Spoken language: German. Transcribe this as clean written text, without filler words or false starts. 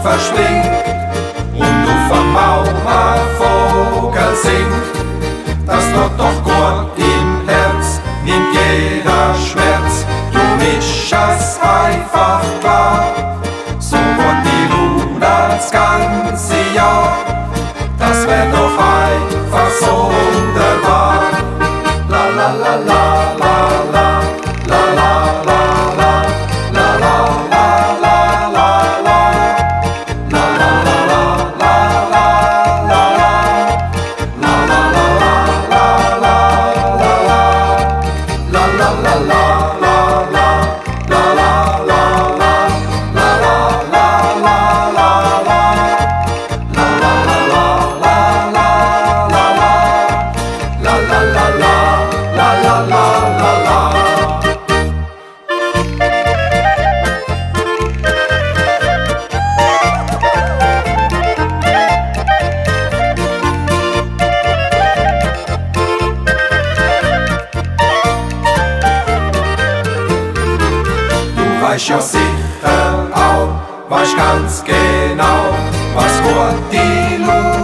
verschwingt und du vom Mauervogel singt, das tut doch gut im Herz, nimmt jeder Schmerz, du misch es einfach klar. So wird die Ruhe das ganze Jahr, das wär doch einfach so wunderbar. La la la la la la, la la la la, la la la la la la, la la la la la la la, la la la la la la la, la la la la la la, la la la la, la la la la la la, la la la la la la la, la la la la la la la la. Du weißt ja sicher auch, weißt ganz genau, was gut die Lust